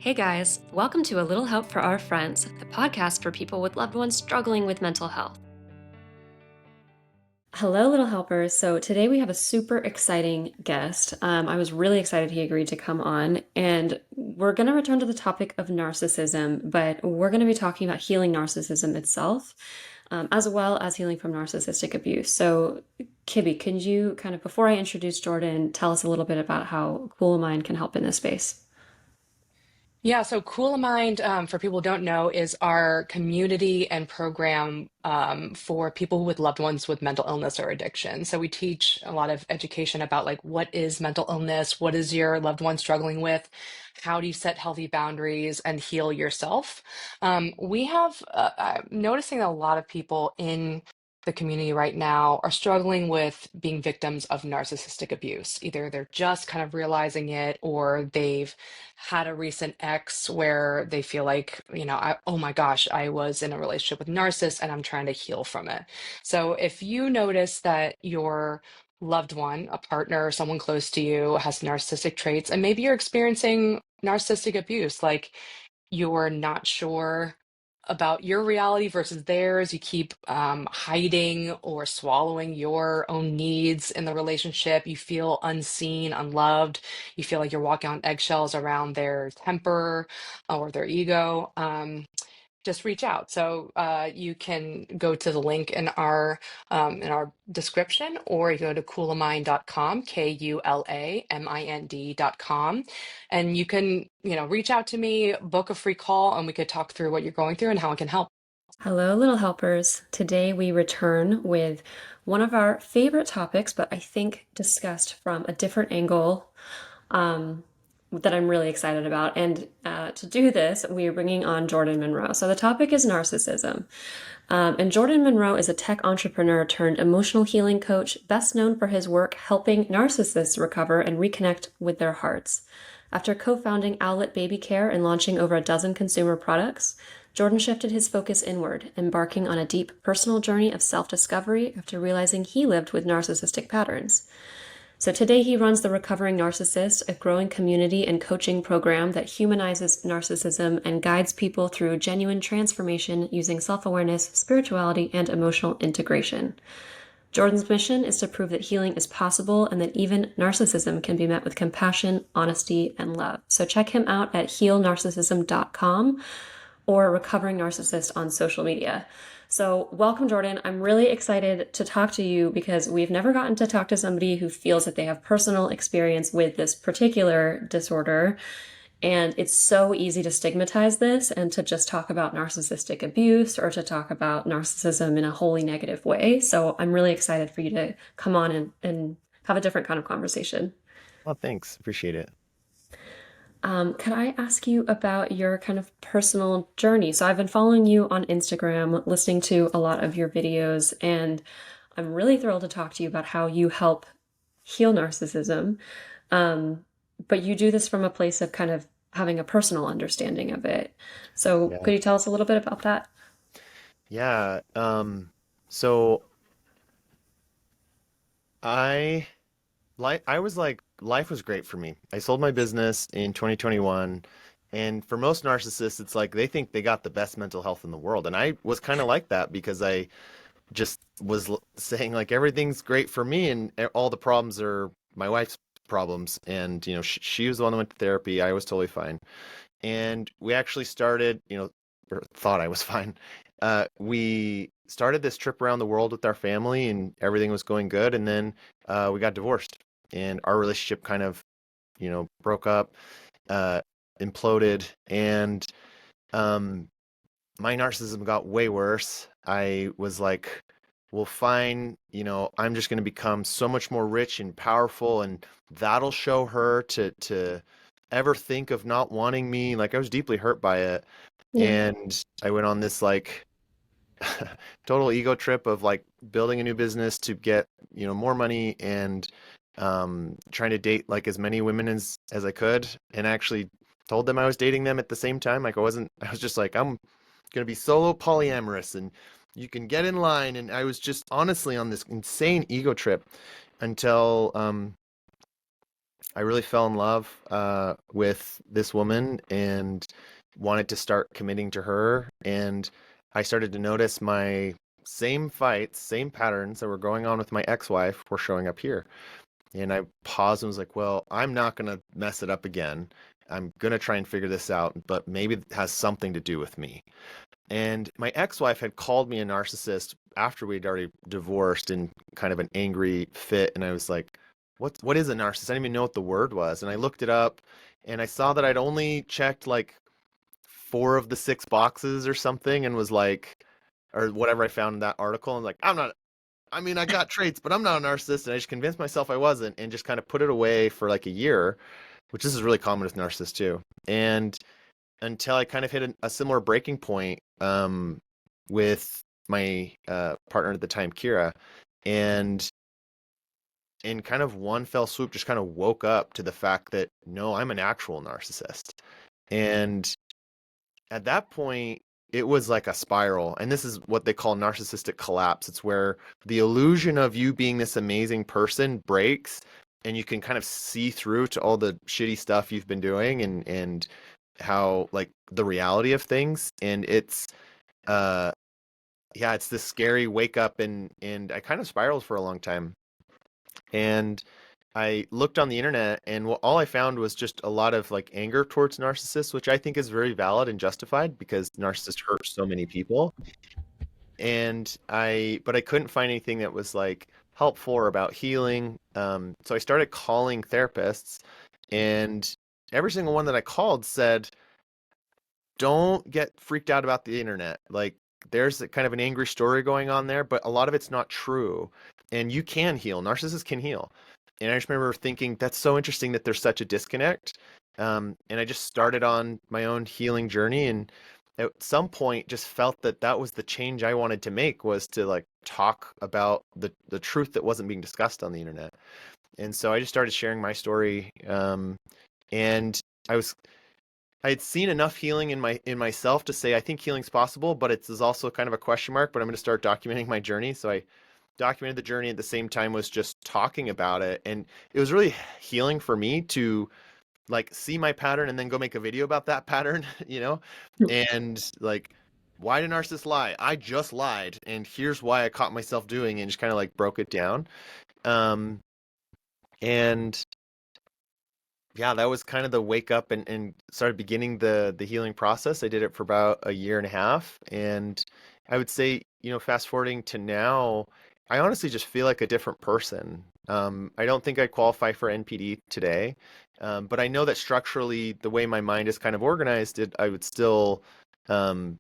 Hey guys, welcome to A Little Help for Our Friends, the podcast for people with loved ones struggling with mental health. Hello, little helpers. So today we have a super exciting guest. I was really excited he agreed to come on, and we're going to return to the topic of narcissism, but we're going to be talking about healing narcissism itself, as well as healing from narcissistic abuse. So, Kibby, can you kind of, before I introduce Jordan, tell us a little bit about how Cool Mind can help in this space? Yeah, so Cool Mind, for people who don't know, is our community and program for people with loved ones with mental illness or addiction. So we teach a lot of education about like what is mental illness, what is your loved one struggling with, how do you set healthy boundaries and heal yourself. I'm noticing that a lot of people in the community right now are struggling with being victims of narcissistic abuse. Either they're just kind of realizing it or they've had a recent ex where they feel like, oh my gosh, I was in a relationship with narcissists and I'm trying to heal from it. So if you notice that your loved one, a partner, someone close to you has narcissistic traits, and maybe you're experiencing narcissistic abuse, like you're not sure about your reality versus theirs. You keep hiding or swallowing your own needs in the relationship. You feel unseen, unloved. You feel like you're walking on eggshells around their temper or their ego. Just reach out. So you can go to the link in our description, or you go to coolamind.com, KULAMIND.com, and you can reach out to me, book a free call, and we could talk through what you're going through and how I can help. Hello, little helpers. Today we return with one of our favorite topics, but I think discussed from a different angle um, that I'm really excited about. And to do this, we are bringing on Jordon Monroe. So the topic is narcissism. And Jordon Monroe is a tech entrepreneur turned emotional healing coach, best known for his work helping narcissists recover and reconnect with their hearts. After co-founding Owlet Baby Care and launching over a dozen consumer products, Jordon shifted his focus inward, embarking on a deep personal journey of self-discovery after realizing he lived with narcissistic patterns. So today he runs the Recovering Narcissist, a growing community and coaching program that humanizes narcissism and guides people through genuine transformation using self-awareness, spirituality, and emotional integration. Jordan's mission is to prove that healing is possible and that even narcissism can be met with compassion, honesty, and love. So check him out at healnarcissism.com or Recovering Narcissist on social media. So, welcome, Jordan. I'm really excited to talk to you because we've never gotten to talk to somebody who feels that they have personal experience with this particular disorder. And it's so easy to stigmatize this and to just talk about narcissistic abuse or to talk about narcissism in a wholly negative way. So, I'm really excited for you to come on and have a different kind of conversation. Well, thanks. Appreciate it. Could I ask you about your kind of personal journey? So I've been following you on Instagram, listening to a lot of your videos, and I'm really thrilled to talk to you about how you help heal narcissism. Um, but you do this from a place of kind of having a personal understanding of it. So Yeah. could you tell us a little bit about that? Yeah. So I I was like life was great for me. I sold my business in 2021, and for most narcissists it's like they think they got the best mental health in the world. And I was kind of like that because I just was saying like everything's great for me and all the problems are my wife's problems, and she was the one that went to therapy. I was totally fine. And we actually started, or thought I was fine. We started this trip around the world with our family, and everything was going good. And then we got divorced, and our relationship kind of, broke up, uh, imploded, and um, my narcissism got way worse. I was like, well, fine, I'm just going to become so much more rich and powerful, and that'll show her to ever think of not wanting me. Like I was deeply hurt by it, Yeah. and I went on this like total ego trip of like building a new business to get, more money and trying to date like as many women as I could, and actually told them I was dating them at the same time. Like I was just like, I'm gonna be solo polyamorous and you can get in line. And I was just honestly on this insane ego trip until I really fell in love with this woman and wanted to start committing to her. And I started to notice my same fights, same patterns that were going on with my ex-wife were showing up here. And I paused and was like, well, I'm not going to mess it up again. I'm going to try and figure this out, but maybe it has something to do with me. And my ex-wife had called me a narcissist after we'd already divorced in kind of an angry fit. And I was like, what is a narcissist? I didn't even know what the word was. And I looked it up and I saw that I'd only checked like 4 of the 6 boxes or something and was like, or whatever I found in that article. And like, I'm not, I mean, I got traits, but I'm not a narcissist. And I just convinced myself I wasn't and just kind of put it away for like a year, which this is really common with narcissists too. And until I kind of hit a similar breaking point with my partner at the time, Kira, and in kind of one fell swoop, just kind of woke up to the fact that no, I'm an actual narcissist. And at that point, it was like a spiral. And this is what they call narcissistic collapse. It's where the illusion of you being this amazing person breaks and you can kind of see through to all the shitty stuff you've been doing and how like the reality of things. And it's uh yeah, it's this scary wake up and I kind of spiraled for a long time. And I looked on the internet and all I found was just a lot of like anger towards narcissists, which I think is very valid and justified because narcissists hurt so many people. But I couldn't find anything that was like helpful or about healing. So I started calling therapists, and every single one that I called said, don't get freaked out about the internet. Like there's a kind of an angry story going on there, but a lot of it's not true. And you can heal. Narcissists can heal. And I just remember thinking that's so interesting that there's such a disconnect. And I just started on my own healing journey, and at some point just felt that that was the change I wanted to make, was to like talk about the truth that wasn't being discussed on the internet. And so I just started sharing my story. And I was I had seen enough healing in myself to say I think healing's possible, but it's also kind of a question mark. But I'm going to start documenting my journey. So I documented the journey at the same time was just talking about it, and it was really healing for me to like see my pattern and then go make a video about that pattern, you know, and like. Why did narcissists lie? I just lied, and here's why I caught myself doing, and just kind of like broke it down. Um, and yeah, that was kind of the wake up and started beginning the healing process. I did it for about a year and a half. And I would say, fast forwarding to now, I honestly just feel like a different person. I don't think I'd qualify for NPD today. But I know that structurally, the way my mind is kind of organized, I would still um,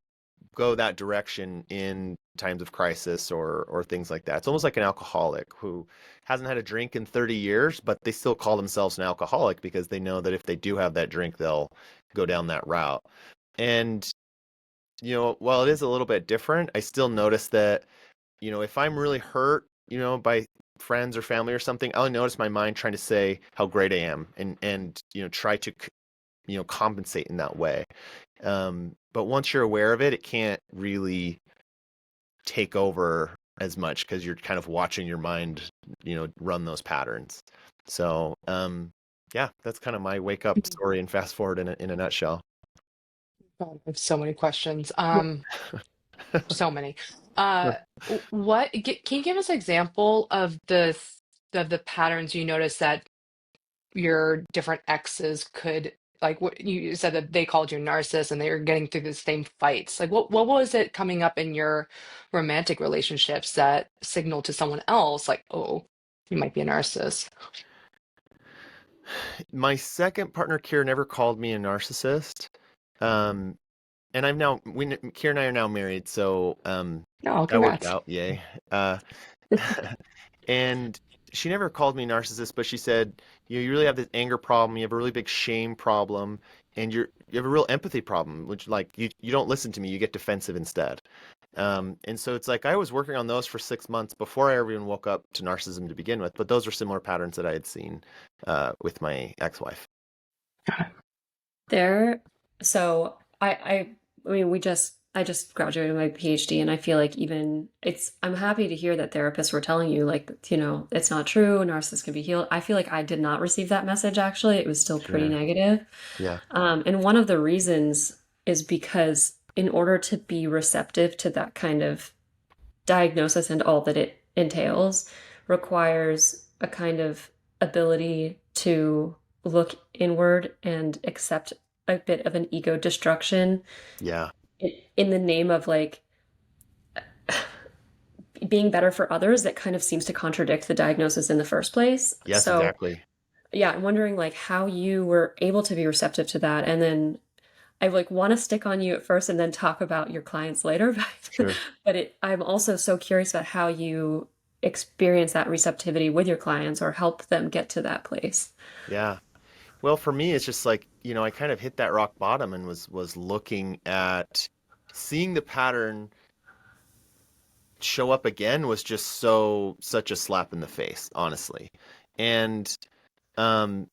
go that direction in times of crisis or things like that. It's almost like an alcoholic who hasn't had a drink in 30 years, but they still call themselves an alcoholic because they know that if they do have that drink, they'll go down that route. And, while it is a little bit different, I still notice that, if I'm really hurt, by friends or family or something, I'll notice my mind trying to say how great I am and try to compensate in that way. But once you're aware of it, it can't really take over as much because you're kind of watching your mind, run those patterns. So, yeah, that's kind of my wake up story and fast forward in a nutshell. God, I have so many questions. So many. Uh, can you give us an example of the patterns you noticed that your different exes could, like, what you said that they called you a narcissist and they were getting through the same fights. Like what was it coming up in your romantic relationships that signaled to someone else like, oh, you might be a narcissist? My second partner, Kira, never called me a narcissist. Um, and Kira and I are now married, so No, that worked congrats. out. Yay. Uh, And she never called me narcissist, but she said, you really have this anger problem, you have a really big shame problem, and you have a real empathy problem, which like you don't listen to me, you get defensive instead. And so it's like I was working on those for 6 months before I ever even woke up to narcissism to begin with, but those were similar patterns that I had seen with my ex-wife. There, so I mean, we just I just graduated my PhD, and I feel like even I'm happy to hear that therapists were telling you, like, it's not true, narcissists can be healed. I feel like I did not receive that message actually. It was still pretty Sure. negative. Yeah. And one of the reasons is because in order to be receptive to that kind of diagnosis and all that it entails requires a kind of ability to look inward and accept a bit of an ego destruction Yeah. in the name of like being better for others that kind of seems to contradict the diagnosis in the first place. Yes, So, exactly. yeah, I'm wondering like how you were able to be receptive to that. And then I like want to stick on you at first and then talk about your clients later, but Sure. I'm also so curious about how you experience that receptivity with your clients or help them get to that place. Yeah. Well, for me, it's just like, I kind of hit that rock bottom and was looking at seeing the pattern show up again was just such a slap in the face, honestly. And um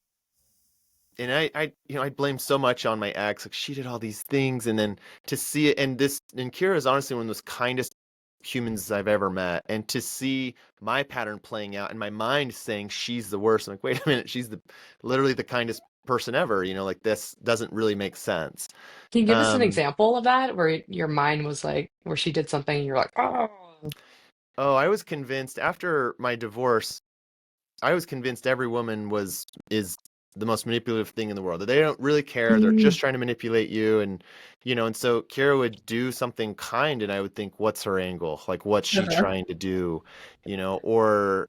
I blame so much on my ex. Like she did all these things, and then to see it, and Kira is honestly one of those kindest humans I've ever met, and to see my pattern playing out, and my mind saying she's the worst. I'm like, wait a minute, she's the literally the kindest person ever. Like this doesn't really make sense. Can you give us an Um, example of that where your mind was like, where she did something and you're like, oh, oh, I was convinced after my divorce. I was convinced every woman is the most manipulative thing in the world. That they don't really care. They're just mm, trying to manipulate you, and so Kira would do something kind, and I would think, what's her angle? Like, what's she Okay. trying to do? Or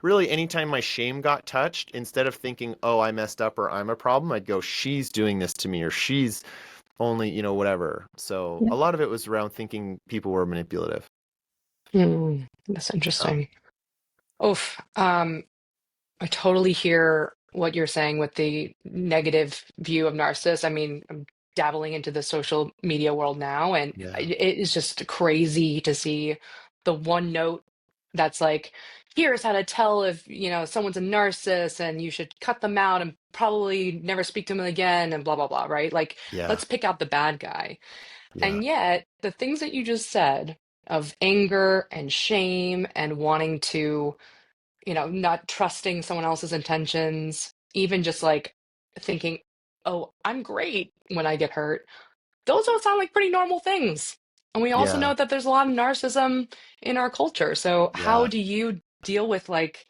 really, anytime my shame got touched, instead of thinking, oh, I messed up or I'm a problem, I'd go, she's doing this to me, or she's only, whatever. So Yeah. a lot of it was around thinking people were manipulative. that's Oh, interesting. Oof. I totally hear what you're saying with the negative view of narcissists. I mean, I'm dabbling into the social media world now, and yeah, it is just crazy to see the one note that's like, here's how to tell if, someone's a narcissist and you should cut them out and probably never speak to them again and blah, blah, blah, right? Like, yeah, let's pick out the bad guy. yeah, And yet, the things that you just said of anger and shame and wanting to not trusting someone else's intentions, even just like thinking, oh, I'm great when I get hurt. Those don't sound like pretty normal things. And we also yeah, know that there's a lot of narcissism in our culture. So, how yeah, do you deal with like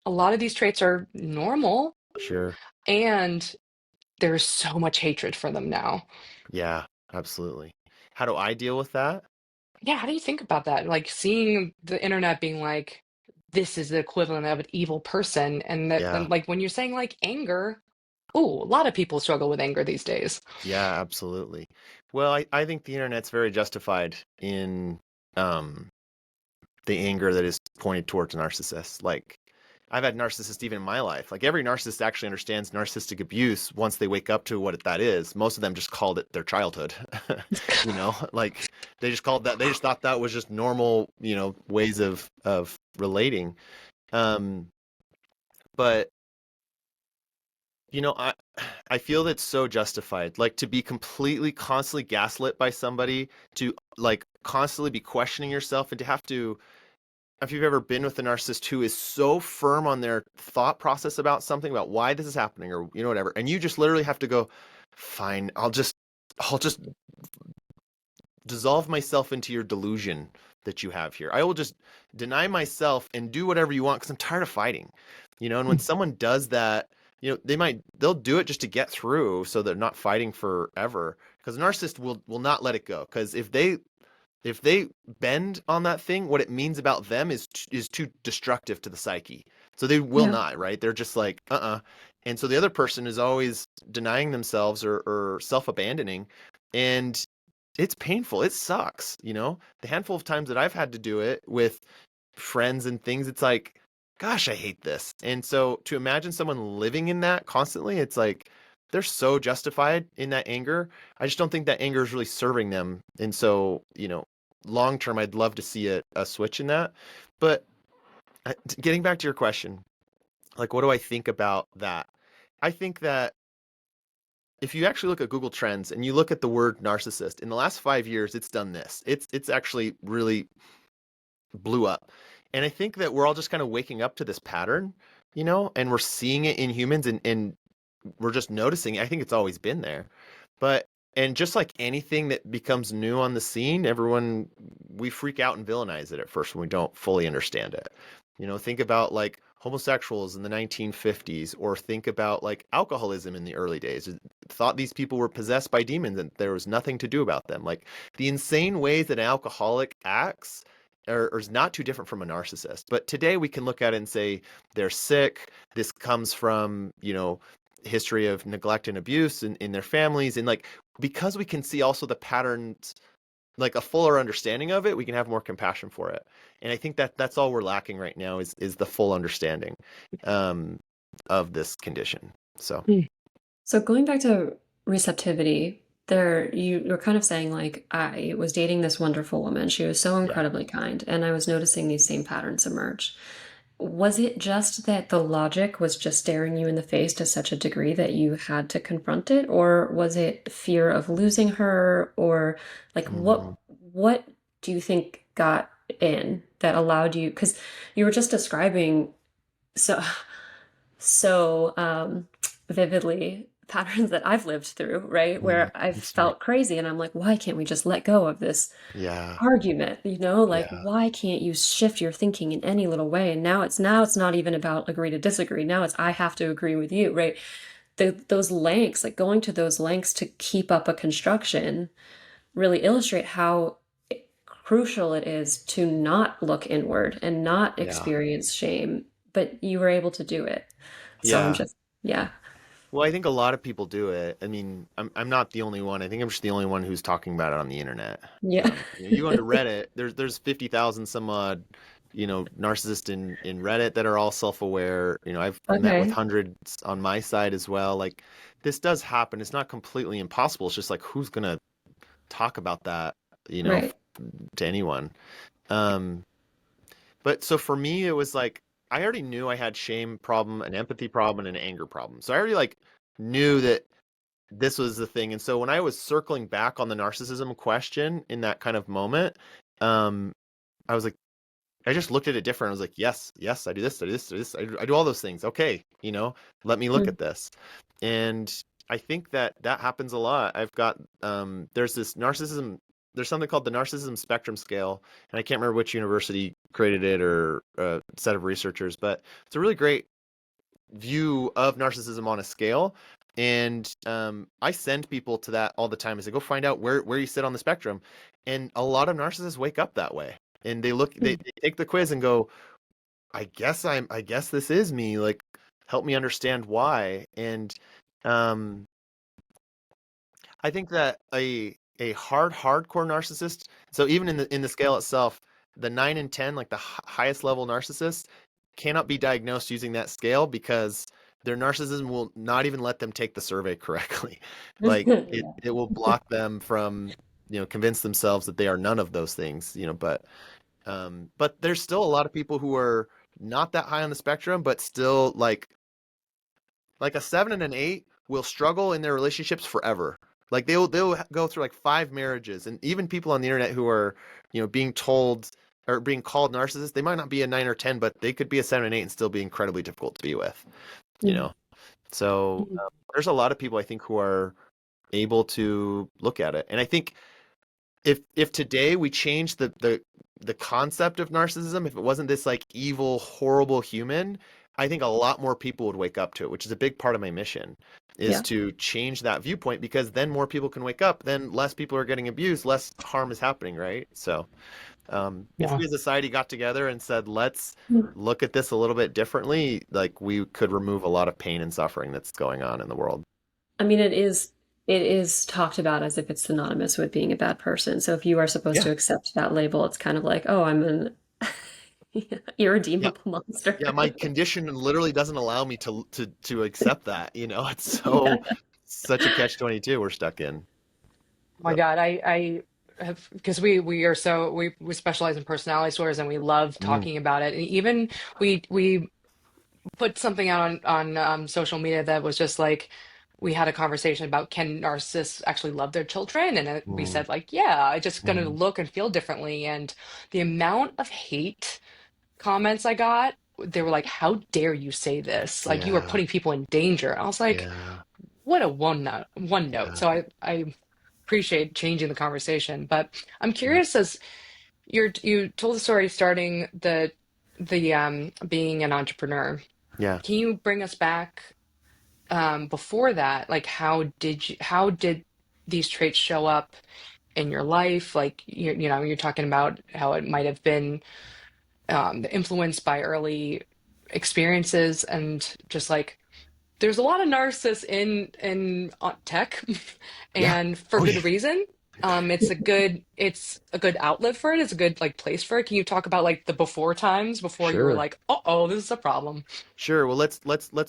a lot of these traits are normal sure. and there's so much hatred for them now? Yeah, absolutely. How do I deal with that? Yeah, how do you think about that? Like seeing the internet being like, this is the equivalent of an evil person. And that then, Yeah, like, when you're saying like anger, oh, a lot of people struggle with anger these days. yeah, absolutely. Well, I think the internet's very justified in um the anger that is pointed towards narcissists. Like I've had narcissists even in my life. Like every narcissist actually understands narcissistic abuse once they wake up to what that is. Most of them just called it their childhood. Like they just called that they just thought that was just normal, ways of relating. Um, but I feel that's so justified. Like to be completely constantly gaslit by somebody, to like constantly be questioning yourself and to have to if you've ever been with a narcissist who is so firm on their thought process about something, about why this is happening or whatever, and you just literally have to go, fine, I'll just dissolve myself into your delusion that you have here. I will just deny myself and do whatever you want because I'm tired of fighting. And when someone does that, they'll do it just to get through so they're not fighting forever. Because a narcissist will not let it go. Because if they bend on that thing, what it means about them is too destructive to the psyche. So they will Yeah. not, right? They're just like, And so the other person is always denying themselves or self-abandoning. And it's painful. It sucks, The handful of times that I've had to do it with friends and things, it's like, gosh, I hate this. And so to imagine someone living in that constantly, it's like they're so justified in that anger. I just don't think that anger is really serving them. And so, long term, I'd love to see a switch in that. But getting back to your question, like, what do I think about that? I think that if you actually look at Google Trends and you look at the word narcissist, in the last 5 years, it's done this. It's actually really blew up. And I think that we're all just kind of waking up to this pattern, and we're seeing it in humans and we're just noticing it. I think it's always been there. But and just like anything that becomes new on the scene, we freak out and villainize it at first when we don't fully understand it. Think about like homosexuals in the 1950s, or think about like alcoholism in the early days. Thought these people were possessed by demons and there was nothing to do about them. Like the insane ways that an alcoholic acts is not too different from a narcissist. But today we can look at it and say they're sick. This comes from, history of neglect and abuse in their families. And like, because we can see also the patterns, like a fuller understanding of it, we can have more compassion for it. And I think that that's all we're lacking right now is the full understanding um, of this condition. So, So going back to receptivity, there you're kind of saying like I was dating this wonderful woman. She was so yeah. incredibly kind, and I was noticing these same patterns emerge. Was it just that the logic was just staring you in the face to such a degree that you had to confront it, or was it fear of losing her, or like Mhm. what do you think got in that allowed you? Because you were just describing so so vividly patterns that I've lived through, right? Mhm. Where I've I'm sorry. felt crazy and I'm like, why can't we just let go of this Yeah. argument? Like Yeah. why can't you shift your thinking in any little way? And now it's not even about agree to disagree. Now it's I have to agree with you, right? Those lengths, like going to those lengths to keep up a construction really illustrate how crucial it is to not look inward and not Yeah. experience shame, but you were able to do it. So I'm Yeah. just, yeah. Well, I think a lot of people do it. I mean, I'm not the only one. I think I'm just the only one who's talking about it on the internet. Yeah. You go into Reddit, there's 50,000 some odd, narcissists in Reddit that are all self-aware. I've met with Okay. hundreds on my side as well. Like this does happen. It's not completely impossible. It's just like who's gonna talk about that, Right. to anyone. Um, but so for me, it was like I already knew I had shame problem, an empathy problem, and an anger problem. So I already like knew that this was the thing. And so when I was circling back on the narcissism question in that kind of moment, um, I was like, I just looked at it different. I was like, yes, yes, I do this, I do this, I do this, I do all those things. Okay, let me look Mm. at this. And I think that that happens a lot. I've got there's this narcissism. There's something called the narcissism spectrum scale, and I can't remember which university created it or a set of researchers, but it's a really great view of narcissism on a scale. And I send people to that all the time. I say, go find out where you sit on the spectrum. And a lot of narcissists wake up that way. And Mm. they take the quiz and go, I guess this is me. Like, help me understand why. And um, I think that a hardcore narcissist, so even in the scale itself, the 9 and 10, like the highest level narcissists, cannot be diagnosed using that scale because their narcissism will not even let them take the survey correctly. Like Yeah. it will block them from, convince themselves that they are none of those things, but there's still a lot of people who are not that high on the spectrum, but still like a 7 and an 8 will struggle in their relationships forever. Like they'll go through like 5 marriages, and even people on the internet who are, being told or being called narcissists, they might not be a 9 or 10, but they could be a 7 and 8 and still be incredibly difficult to be with, you Mm. know. So Mm. there's a lot of people I think who are able to look at it, and I think if today we change the concept of narcissism, if it wasn't this like evil, horrible human, I think a lot more people would wake up to it, which is a big part of my mission, is Yeah. to change that viewpoint because then more people can wake up, then less people are getting abused, less harm is happening, right? So, if Yeah. we as a society got together and said, let's Mm. look at this a little bit differently, like we could remove a lot of pain and suffering that's going on in the world. I mean, it is talked about as if it's synonymous with being a bad person. So if you are supposed Yeah, to accept that label, it's kind of like, oh, I'm an yeah. irredeemable Yeah, monster. my condition literally doesn't allow me to accept that, It's Yeah. such a catch-22 we're stuck in. Oh my So, God, I have because we are so we specialize in personality disorders and we love mm, talking about it. And even we put something out on social media that was just like we had a conversation about can narcissists actually love their children, and we Mm, said like, yeah, it's just going to mm, look and feel differently. And the amount of hate comments I got, they were like, how dare you say this? Like you are yeah, putting people in danger. I was like, yeah, what a one note. yeah, So I appreciate changing the conversation. But I'm yeah, curious, as you told the story starting the being an entrepreneur. yeah. Can you bring us back before that? Like how did these traits show up in your life? Like you know, you're talking about how it might have been influenced by early experiences and just like there's a lot of narcissists in tech, Yeah. and for Oh yeah. good reason. It's a good outlet for it. It's a good like place for it. Can you talk about like the before times before you were Sure. like, oh, this is a problem? Sure. Well, let's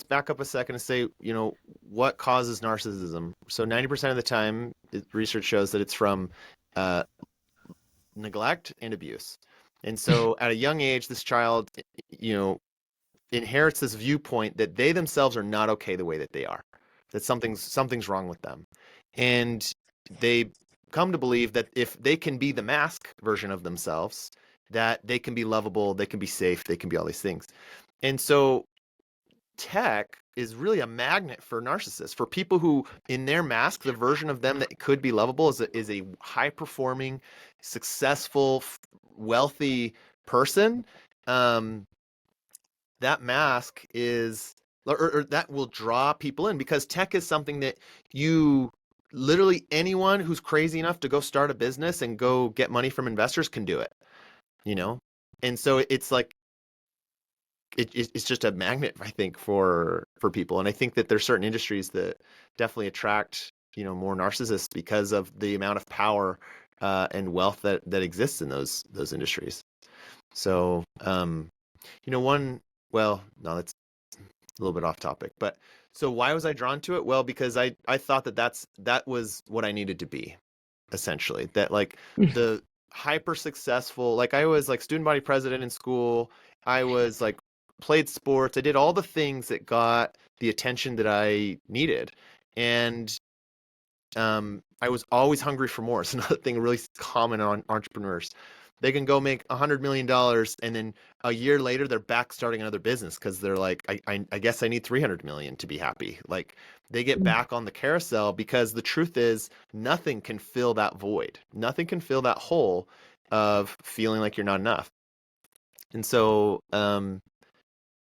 back up a second and say, what causes narcissism. So 90% of the time, research shows that it's from uh, neglect and abuse. And so at a young age, this child, you know, inherits this viewpoint that they themselves are not okay the way that they are, that something's wrong with them. And they come to believe that if they can be the mask version of themselves, that they can be lovable, they can be safe, they can be all these things. And so tech is really a magnet for narcissists, for people who, in their mask, the version of them that could be lovable is a high performing, successful, wealthy person. Um, that mask is, or that will draw people in because tech is something that you literally anyone who's crazy enough to go start a business and go get money from investors can do it, you know? And so it's like it's just a magnet, I think, for people. And I think that there's certain industries that definitely attract, more narcissists because of the amount of power and wealth that exists in those industries. So, one, well, no, that's a little bit off topic, but so why was I drawn to it? Well, because I thought that was what I needed to be, essentially. That like the hyper successful, like I was like student body president in school. I was like played sports. I did all the things that got the attention that I needed. And I was always hungry for more. It's another thing really common on entrepreneurs. They can go make $100 million and then a year later they're back starting another business because they're like, I guess I need 300 million to be happy. Like they get back on the carousel because the truth is nothing can fill that void. Nothing can fill that hole of feeling like you're not enough. And so,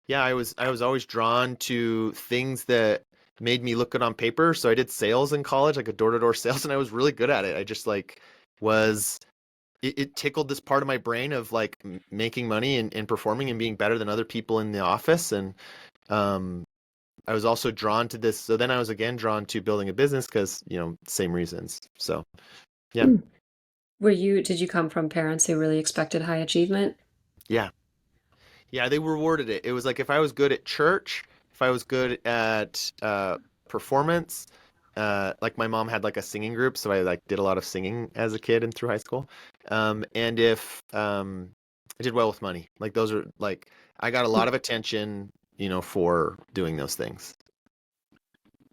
yeah, I was always drawn to things that made me look good on paper. So I did sales in college, like a door-to-door sales, and I was really good at it. I just like was it tickled this part of my brain of like making money and performing and being better than other people in the office. And um, I was also drawn to this. So then I was again drawn to building a business because, same reasons. So yeah, Did you come from parents who really expected high achievement? yeah. Yeah, they rewarded it. It was like if I was good at church, if I was good at performance, like my mom had like a singing group, so I like did a lot of singing as a kid and through high school. And if I did well with money, like those are like I got a lot of attention, for doing those things.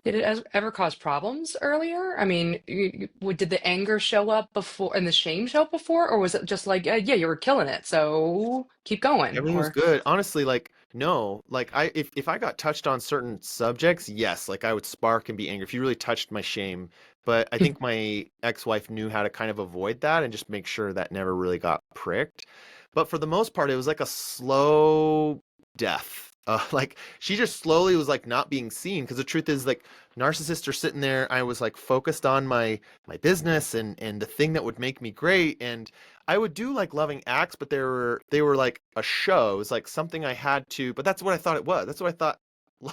Did it ever cause problems earlier? I mean, did the anger show up before and the shame show up before, or was it just like, yeah, you were killing it, so keep going? Everything was Or good. Honestly, like no, like if I got touched on certain subjects, yes, like I would spark and be angry if you really touched my shame. But I think my ex-wife knew how to kind of avoid that and just make sure that never really got pricked. But for the most part, it was like a slow death. Like she just slowly was like not being seen because the truth is like narcissists are sitting there. I was like focused on my business and the thing that would make me great and I would do like loving acts, but they were like a show. It was like something I had to, but that's what I thought it was. That's what I thought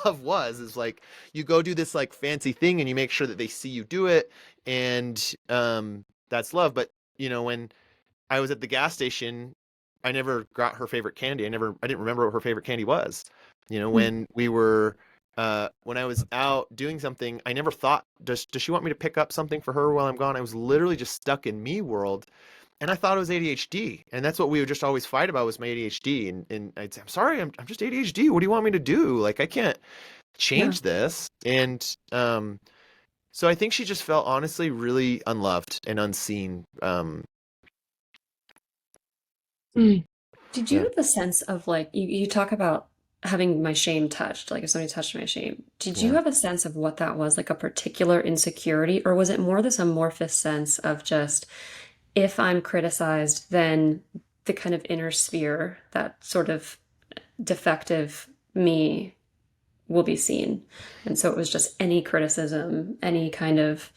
love was, is like you go do this like fancy thing and you make sure that they see you do it and that's love. But when I was at the gas station, I never got her favorite candy. I didn't remember what her favorite candy was. When we were when I was out doing something, I never thought, does she want me to pick up something for her while I'm gone? I was literally just stuck in me world and I thought it was ADHD, and that's what we would just always fight about was my ADHD. And I'd say, I'm sorry, I'm just ADHD. What do you want me to do? Like I can't. Yeah. change this. And so I think she just felt honestly really unloved and unseen. Mm. Did you Yeah. have the sense of like you talk about having my shame touched, like if somebody touched my shame, did you Yeah. have a sense of what that was, like a particular insecurity, or was it more this amorphous sense of just if I'm criticized, then the kind of inner sphere, that sort of defective me will be seen. And so it was just any criticism, any kind of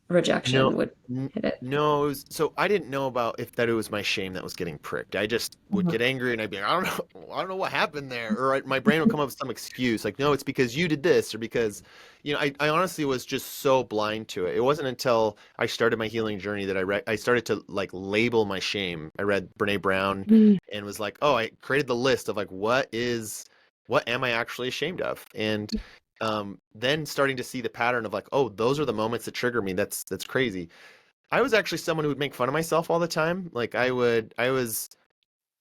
No, rejection would hit it. no. So I didn't know about if that it was my shame that was getting pricked. I just would Mhm. get angry and I'd be like, I don't know, I don't know what happened there, or my brain would come up with some excuse like, no, it's because you did this, or because, I honestly was just so blind to it. It wasn't until I started my healing journey that I started to like label my shame. I read Brene Brown Mm. and was like, oh, I created the list of like what am I actually ashamed of, and then starting to see the pattern of like, oh, those are the moments that trigger me. That's crazy. I was actually someone who would make fun of myself all the time. Like I was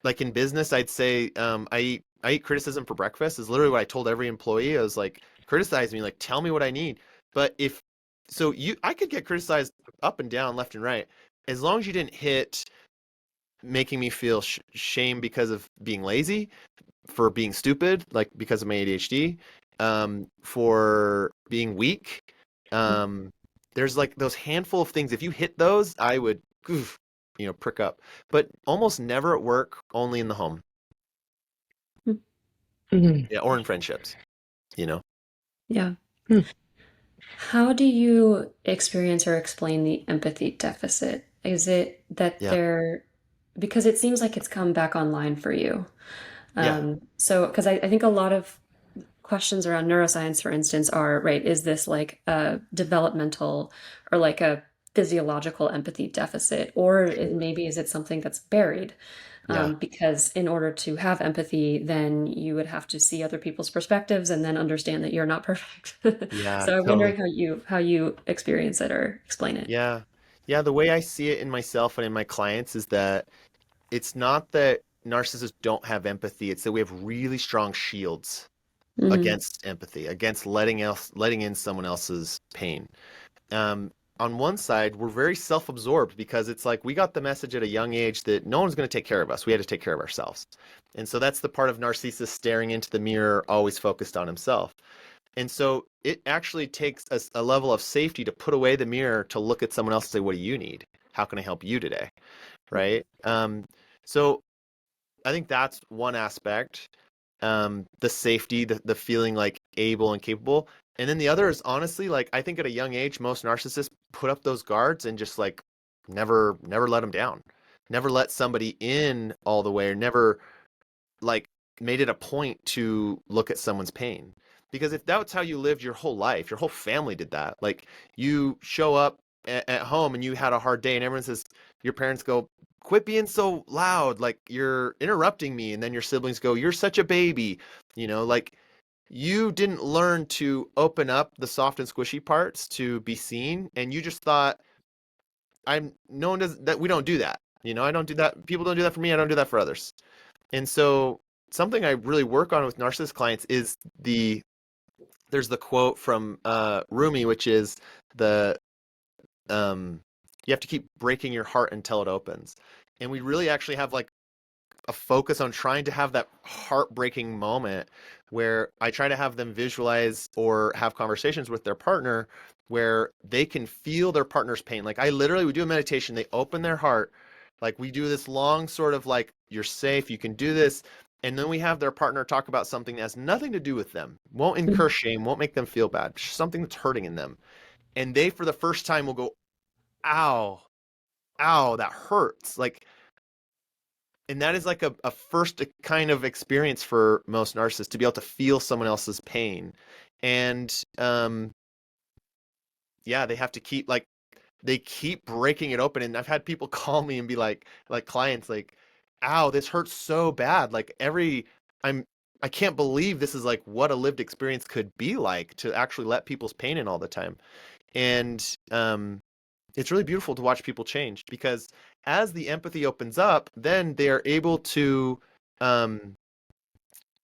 like in business, I'd say, I eat criticism for breakfast is literally what I told every employee. I was like, criticize me, like tell me what I need. But I could get criticized up and down, left and right, as long as you didn't hit making me feel shame because of being lazy, for being stupid, like because of my ADHD, for being weak. Um, there's like those handful of things. If you hit those, I would, oof, prick up. But almost never at work, only in the home. Mm. Yeah, or in friendships. You know. Yeah. Mm. How do you experience or explain the empathy deficit? Is it that Yeah, because it seems like it's come back online for you. yeah, So, because I think a lot of questions around neuroscience, for instance, are, right, is this like a developmental or like a physiological empathy deficit? Or maybe is it something that's buried? yeah, Because in order to have empathy, then you would have to see other people's perspectives and then understand that you're not perfect. yeah, So I'm totally. wondering how you experience it or explain it. Yeah, yeah. The way I see it in myself and in my clients is that it's not that narcissists don't have empathy; it's that we have really strong shields Hmm. against empathy, against letting in someone else's pain. Um, on one side, we're very self-absorbed because it's like we got the message at a young age that no one's going to take care of us. We had to take care of ourselves. And so that's the part of narcissist staring into the mirror, always focused on himself. And so it actually takes a level of safety to put away the mirror to look at someone else and say, what do you need? How can I help you today? Right? So I think that's one aspect, the safety, the feeling like able and capable. And then the other is honestly, like I think at a young age, most narcissists put up those guards and just like never let them down, never let somebody in all the way, or never like made it a point to look at someone's pain. Because if that's how you lived your whole life, your whole family did that. Like you show up at home and you had a hard day, and everyone says, your parents go, quit being so loud, like you're interrupting me. And then your siblings go, you're such a baby. Like you didn't learn to open up the soft and squishy parts to be seen. And you just thought, no one does that. We don't do that. I don't do that. People don't do that for me. I don't do that for others. And so something I really work on with narcissist clients is there's the quote from Rumi, which is the you have to keep breaking your heart until it opens. And we really actually have like a focus on trying to have that heartbreaking moment where I try to have them visualize or have conversations with their partner where they can feel their partner's pain. Like we do a meditation, they open their heart, like we do this long sort of like, you're safe, you can do this. And then we have their partner talk about something that has nothing to do with them, won't incur shame, won't make them feel bad, something that's hurting in them. And they, for the first time, will go, ow, ow, that hurts. Like, and that is like a first kind of experience for most narcissists, to be able to feel someone else's pain. And yeah, they have to keep like they keep breaking it open. And I've had people call me and be like clients, like, ow, this hurts so bad. Like I'm I can't believe this is like what a lived experience could be like, to actually let people's pain in all the time. And it's really beautiful to watch people change, because as the empathy opens up, then they are able to um,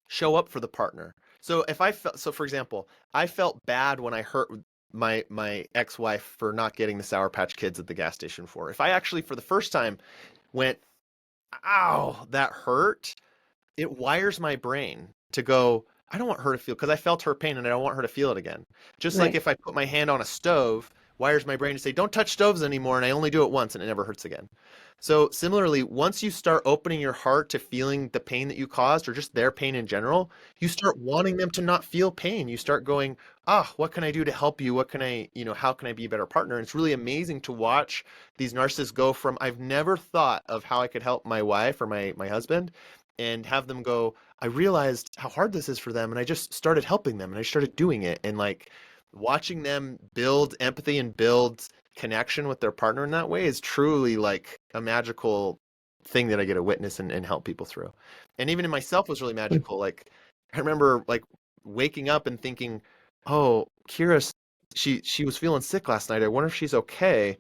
show up for the partner. So if I felt, so for example, I felt bad when I hurt my ex-wife for not getting the Sour Patch Kids at the gas station for her. If I actually for the first time went, ow, that hurt, it wires my brain to go, I don't want her to feel, because I felt her pain and I don't want her to feel it again. Just like Right. if I put my hand on a stove, wires my brain to say, don't touch stoves anymore, and I only do it once and it never hurts again. So similarly, once you start opening your heart to feeling the pain that you caused or just their pain in general, you start wanting them to not feel pain. You start going, what can I do to help you? What can I, how can I be a better partner? And it's really amazing to watch these narcissists go from, I've never thought of how I could help my wife or my husband, and have them go, I realized how hard this is for them, and I just started helping them and I started doing it. And like watching them build empathy and build connection with their partner in that way is truly like a magical thing that I get to witness and help people through. And even in myself was really magical. Like I remember like waking up and thinking, oh, Kira, she was feeling sick last night. I wonder if she's okay.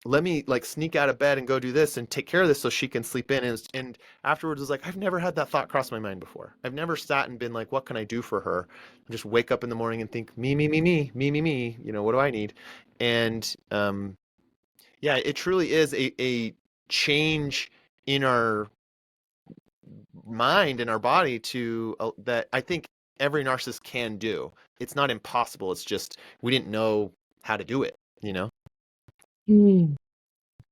Let me like sneak out of bed and go do this and take care of this so she can sleep in. And afterwards was like, I've never had that thought cross my mind before. I've never sat and been like, what can I do for her? And just wake up in the morning and think, me, what do I need? And yeah, it truly is a change in our mind and our body to that I think every narcissist can do. It's not impossible. It's just we didn't know how to do it. Mm.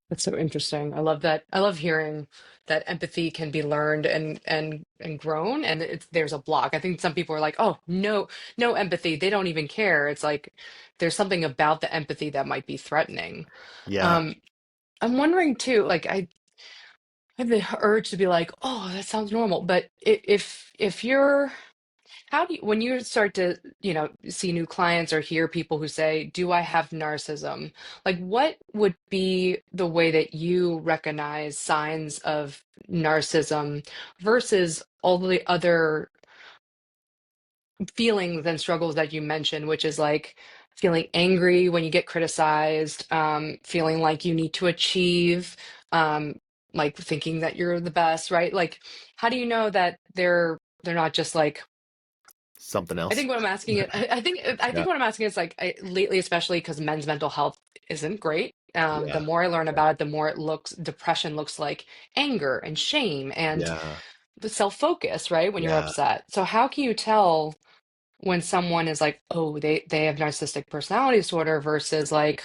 That's so interesting. I love that. I love hearing that empathy can be learned and grown, and there's a block. I think some people are like, "Oh, no, no empathy. They don't even care." It's like there's something about the empathy that might be threatening. Yeah. Um, I'm wondering too, like I have the urge to be like, "Oh, that sounds normal," but if you're how do you, when you start to, see new clients or hear people who say, "Do I have narcissism?" Like, what would be the way that you recognize signs of narcissism versus all the other feelings and struggles that you mentioned, which is like feeling angry when you get criticized, feeling like you need to achieve, um, like thinking that you're the best, right? Like, how do you know that they're not just like Something I else. think what I'm asking it. I think Yeah. what I'm asking is like lately, especially because men's mental health isn't great. The Yeah. more I learn about it, the more it looks depression looks like anger and shame and Yeah. the self-focus, right? When you're Yeah. upset. So how can you tell when someone is like, oh, they have narcissistic personality disorder versus like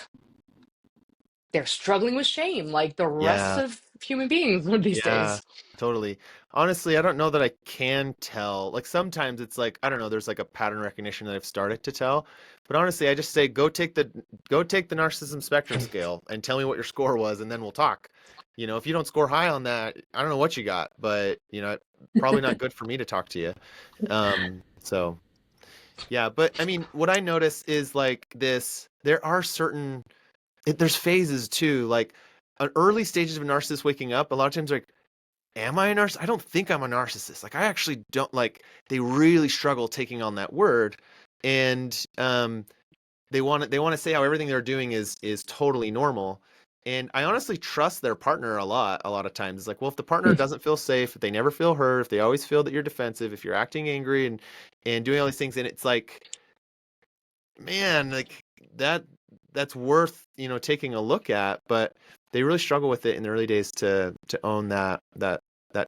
they're struggling with shame, like the rest Yeah. of human beings would these Yeah. days? Totally. Honestly, I don't know that I can tell. Like sometimes it's like, I don't know, there's like a pattern recognition that I've started to tell. But honestly, I just say go take the narcissism spectrum scale and tell me what your score was and then we'll talk. If you don't score high on that, I don't know what you got, but probably not good for me to talk to you. So yeah, but I mean, what I notice is like this, there are certain there's phases too. Like early stages of a narcissist waking up, a lot of times like, am I a narcissist? I don't think I'm a narcissist. Like I actually don't like they really struggle taking on that word. And they want to say how everything they're doing is totally normal. And I honestly trust their partner a lot of times. It's like, well, if the partner doesn't feel safe, if they never feel heard, if they always feel that you're defensive, if you're acting angry and doing all these things, and it's like, man, like that that's worth, taking a look at, but they really struggle with it in the early days to own that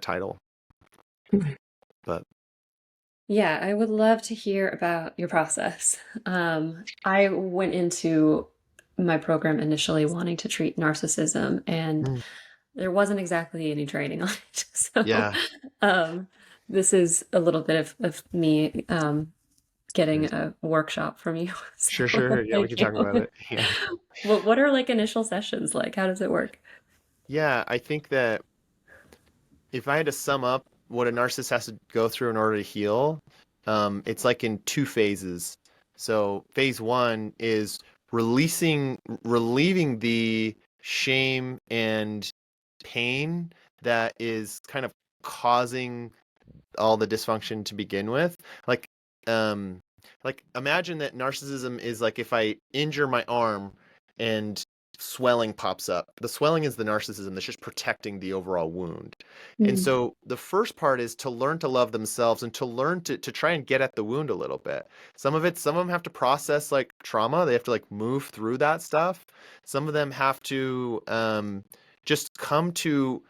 title. But Yeah, I would love to hear about your process. I went into my program initially wanting to treat narcissism, and mm, there wasn't exactly any training on it. So, yeah, um, this is a little bit of me getting there's a workshop from you. sure, So, sure. Yeah, we thank can you. talk about it. Yeah. What are like initial sessions like? How does it work? Yeah, I think that if I had to sum up what a narcissist has to go through in order to heal, it's like in two phases. So phase one is relieving the shame and pain that is kind of causing all the dysfunction to begin with. Like, imagine that narcissism is like if I injure my arm and swelling pops up. The swelling is the narcissism that's just protecting the overall wound. And Mm. so the first part is to learn to love themselves and to learn to try and get at the wound a little bit. Some of them have to process like trauma. They have to like move through that stuff. Some of them have to just come to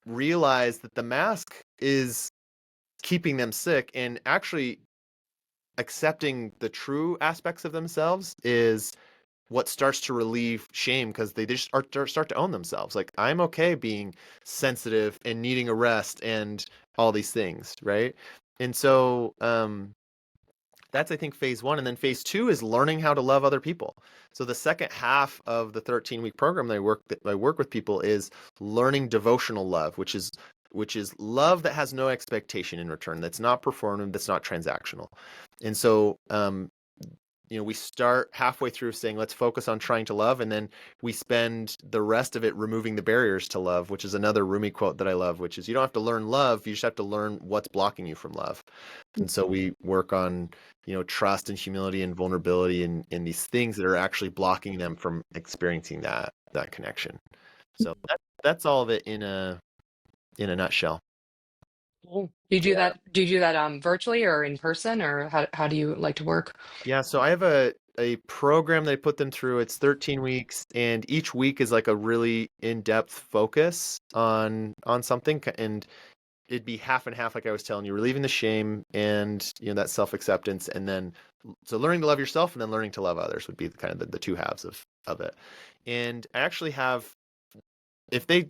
realize that the mask is keeping them sick, and actually accepting the true aspects of themselves is what starts to relieve shame, because they just start to own themselves. Like, I'm okay being sensitive and needing a rest and all these things, right? And so that's, I think, phase one. And then phase two is learning how to love other people. So the second half of the 13-week program that I work with people is learning devotional love, which is love that has no expectation in return, that's not performative, that's not transactional. And so we start halfway through saying, let's focus on trying to love. And then we spend the rest of it removing the barriers to love, which is another Rumi quote that I love, which is, you don't have to learn love, you just have to learn what's blocking you from love. And so we work on, trust and humility and vulnerability and these things that are actually blocking them from experiencing that connection. So that's all of it in a nutshell. Cool. Do you do that virtually or in person, or how do you like to work? Yeah, so I have a program that I put them through. It's 13 weeks, and each week is like a really in-depth focus on something, and it'd be half and half, like I was telling you, relieving the shame and that self-acceptance, and then so learning to love yourself and then learning to love others would be kind of the two halves of it. And I actually have, if they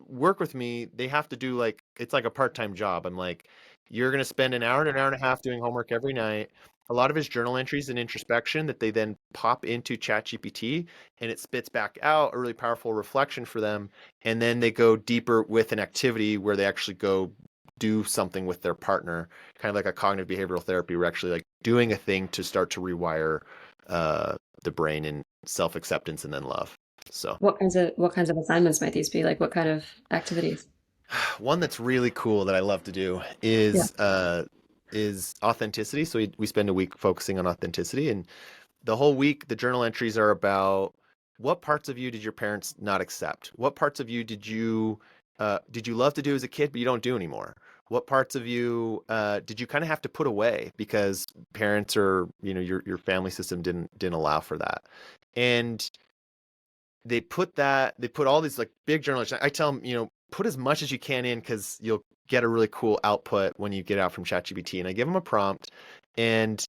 work with me, they have to do like, it's like a part-time job. I'm like, you're going to spend an hour to an hour and a half doing homework every night. A lot of his journal entries and introspection that they then pop into ChatGPT, and it spits back out a really powerful reflection for them. And then they go deeper with an activity where they actually go do something with their partner, kind of like a cognitive behavioral therapy. We're actually like doing a thing to start to rewire the brain in self-acceptance and then love. So What kinds of assignments might these be? Like what kind of activities? one that's really cool that I love to do Yeah. is authenticity. So we spend a week focusing on authenticity, and the whole week the journal entries are about what parts of you did your parents not accept? What parts of you did you love to do as a kid but you don't do anymore? What parts of you did you kind of have to put away because parents or your family system didn't allow for that? And they put all these like big journals. I tell them, put as much as you can in, because you'll get a really cool output when you get out from ChatGPT. And I give them a prompt, and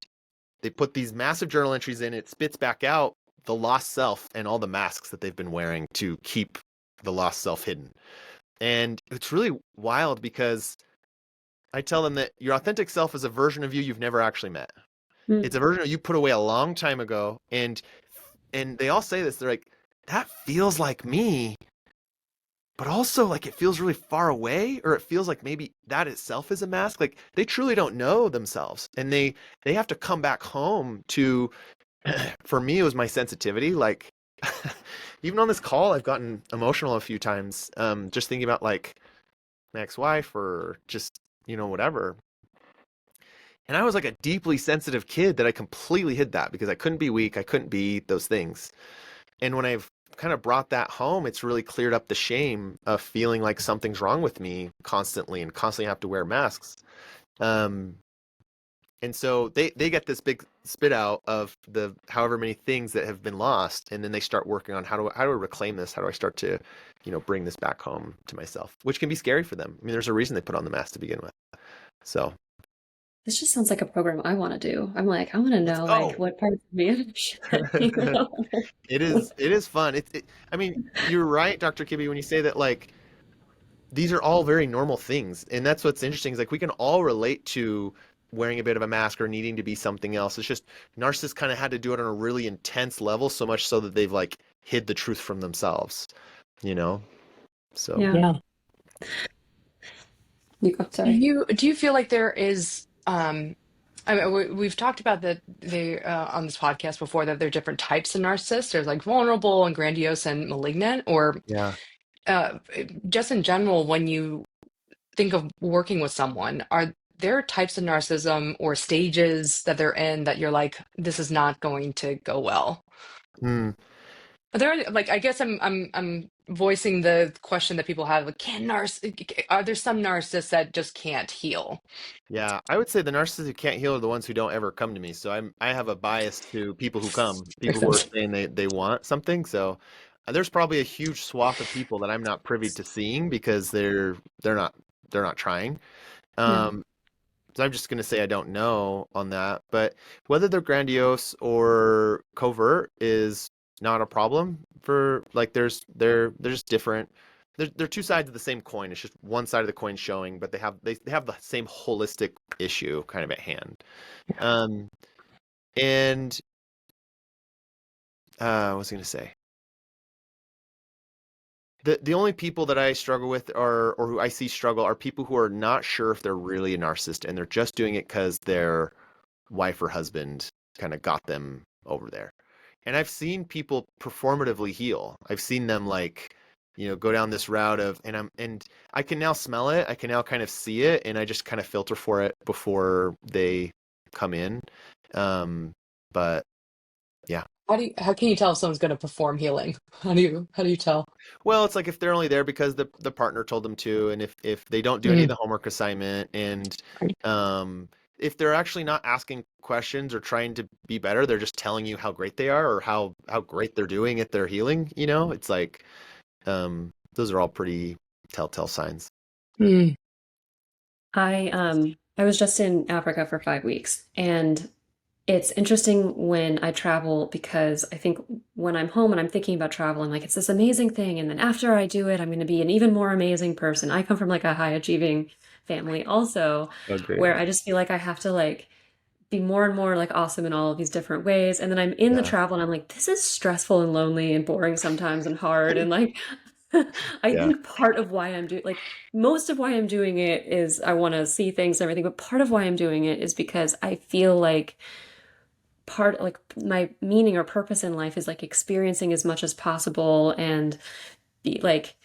they put these massive journal entries in. It spits back out the lost self and all the masks that they've been wearing to keep the lost self hidden. And it's really wild, because I tell them that your authentic self is a version of you you've never actually met. Mm. It's a version of you put away a long time ago. And they all say this. They're like, that feels like me, but also like it feels really far away, or it feels like maybe that itself is a mask. Like, they truly don't know themselves, and they have to come back home to for me, it was my sensitivity. Like, even on this call, I've gotten emotional a few times, just thinking about like my ex-wife, or just whatever. And I was like a deeply sensitive kid that I completely hid that, because I couldn't be weak, I couldn't be those things. And when I've kind of brought that home, it's really cleared up the shame of feeling like something's wrong with me constantly, and constantly have to wear masks. Um, and so they get this big spit out of the however many things that have been lost, and then they start working on how do I reclaim this? How do I start to, bring this back home to myself? Which can be scary for them. I mean, there's a reason they put on the mask to begin with. So This just sounds like a program I want to do. I'm like, I want to let's know like go. what parts of me should, It is fun. I mean, you're right, Dr. Kibbe, when you say that, like, these are all very normal things. And that's what's interesting, is like we can all relate to wearing a bit of a mask or needing to be something else. It's just narcissists kind of had to do it on a really intense level, so much so that they've like hid the truth from themselves, you know? So Yeah. Yeah. Do Sorry. you feel like there is I mean, we've talked about on this podcast before, that there are different types of narcissists. There's like vulnerable and grandiose and malignant, or yeah. uh, just in general, when you think of working with someone, are there types of narcissism or stages that they're in that you're like, this is not going to go well? Hmm. Are there like I guess I'm voicing the question that people have like are there some narcissists that just can't heal? Yeah, I would say the narcissists who can't heal are the ones who don't ever come to me. So I have a bias to people who come, Makes people who are sense. saying they want something. So there's probably a huge swath of people that I'm not privy to seeing because they're not trying. Yeah. Um, so I'm just gonna say I don't know on that. But whether they're grandiose or covert is not a problem for like they're just different. They're two sides of the same coin. It's just one side of the coin showing, but they have the same holistic issue kind of at hand. Um, and what was I gonna say? The only people that I struggle with are or who I see struggle are people who are not sure if they're really a narcissist and they're just doing it because their wife or husband kind of got them over there. And I've seen people performatively heal. I've seen them like, go down this route of and I can now smell it. I can now kind of see it and I just kind of filter for it before they come in. Um, but yeah. How can you tell if someone's going to perform healing? How do you tell? Well, it's like if they're only there because the partner told them to, and if they don't do any of Mm. the homework assignment, and if they're actually not asking questions or trying to be better, they're just telling you how great they are or how great they're doing at their healing, it's like those are all pretty telltale signs. Mm. I was just in Africa for 5 weeks, and it's interesting when I travel because I think when I'm home and I'm thinking about travel, I'm like, it's this amazing thing. And then after I do it, I'm going to be an even more amazing person. I come from like a high achieving family also, Oh, great. where I just feel like I have to like be more and more like awesome in all of these different ways. And then I'm in the Yeah. travel and I'm like, this is stressful and lonely and boring sometimes and hard. And like, I Yeah. think part of why I'm doing like most of why I'm doing it is I want to see things and everything, but part of why I'm doing it is because I feel like part like my meaning or purpose in life is like experiencing as much as possible and be like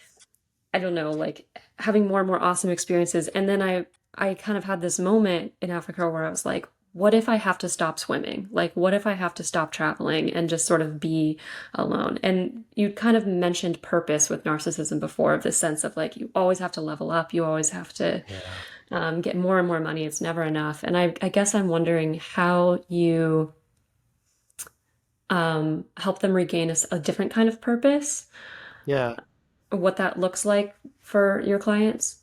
I don't know, like having more and more awesome experiences. And then I kind of had this moment in Africa where I was like, what if I have to stop swimming? Like, what if I have to stop traveling and just sort of be alone? And you kind of mentioned purpose with narcissism before, of this sense of like, you always have to level up, you always have to Yeah. get more and more money. It's never enough. And I guess I'm wondering how you help them regain a different kind of purpose, Yeah. what that looks like for your clients.